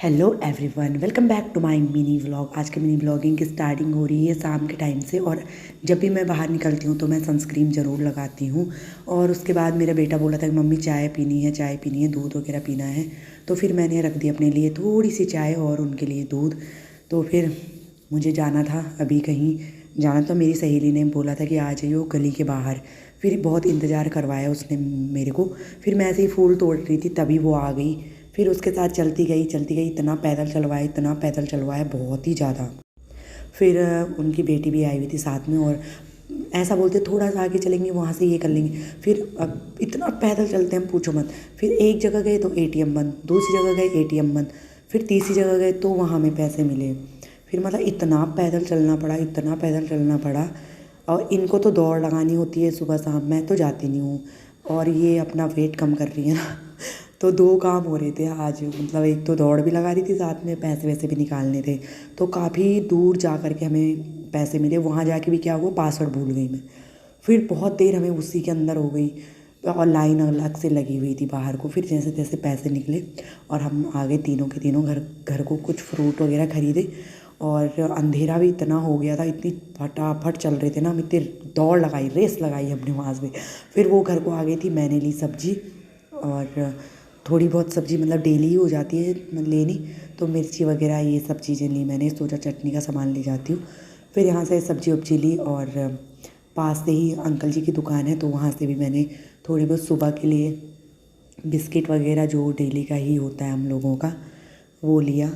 Hello everyone, welcome back to my mini vlog. आज के mini vlogging की starting हो रही है शाम के टाइम से। और जब भी मैं बाहर निकलती हूँ तो मैं सनस्क्रीन ज़रूर लगाती हूँ। और उसके बाद मेरा बेटा बोला था कि मम्मी चाय पीनी है, दूध वगैरह पीना है। तो फिर मैंने रख दी अपने लिए थोड़ी सी चाय और उनके लिए दूध। तो फिर मुझे जाना था, अभी कहीं जाना। तो मेरी सहेली ने बोला था कि आ जाइयो गली के बाहर। फिर बहुत इंतज़ार करवाया उसने मेरे को। फिर मैं ऐसे ही फूल तोड़ रही थी तभी वो आ गई। फिर उसके साथ चलती गई, इतना पैदल चलवाया बहुत ही ज़्यादा। फिर उनकी बेटी भी आई हुई थी साथ में। और ऐसा बोलते थोड़ा सा आगे चलेंगे, वहाँ से ये कर लेंगे। फिर अब इतना पैदल चलते हैं, पूछो मत। फिर एक जगह गए तो एटीएम बंद, दूसरी जगह गए एटीएम बंद, फिर तीसरी जगह गए तो वहाँ हमें पैसे मिले। फिर मतलब इतना पैदल चलना पड़ा। और इनको तो दौड़ लगानी होती है सुबह शाम, मैं तो जाती नहीं हूँ। और ये अपना वेट कम कर रही है ना। तो दो काम हो रहे थे आज, मतलब एक तो दौड़ भी लगा रही थी, साथ में पैसे वैसे भी निकालने थे। तो काफ़ी दूर जा कर के हमें पैसे मिले। वहाँ जाके भी क्या हुआ, पासवर्ड भूल गई मैं। फिर बहुत देर हमें उसी के अंदर हो गई। और लाइन अलग से लगी हुई थी बाहर को। फिर जैसे तैसे पैसे निकले और हम आ गए तीनों के तीनों घर। घर को कुछ फ्रूट वगैरह खरीदे। और अंधेरा भी इतना हो गया था, इतनी फटाफट चल रहे थे ना, हम इतनी दौड़ लगाई, रेस लगाई हमने वहाँ से। फिर वो घर को आ गई थी, मैंने ली सब्जी। और थोड़ी बहुत सब्ज़ी मतलब डेली ही हो जाती है लेनी। तो मिर्ची वगैरह ये सब चीज़ें ली मैंने, सोचा चटनी का सामान ले जाती हूँ। फिर यहाँ से सब्जी वब्जी ली। और पास से ही अंकल जी की दुकान है, तो वहाँ से भी मैंने थोड़ी बहुत सुबह के लिए बिस्किट वगैरह जो डेली का ही होता है हम लोगों का, वो लिया।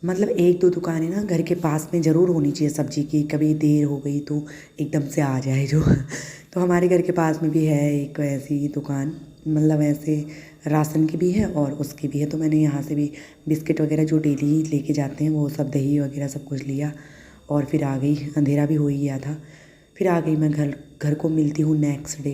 मतलब एक दो दुकानें ना घर के पास में ज़रूर होनी चाहिए सब्ज़ी की, कभी देर हो गई तो एकदम से आ जाए जो। तो हमारे घर के पास में भी है एक ऐसी दुकान, मतलब ऐसे राशन की भी है और उसकी भी है। तो मैंने यहाँ से भी बिस्किट वगैरह जो डेली लेके जाते हैं वो सब, दही वगैरह सब कुछ लिया। और फिर आ गई, अंधेरा भी हो ही गया था। फिर आ गई मैं घर। घर को मिलती हूँ नेक्स्ट डे।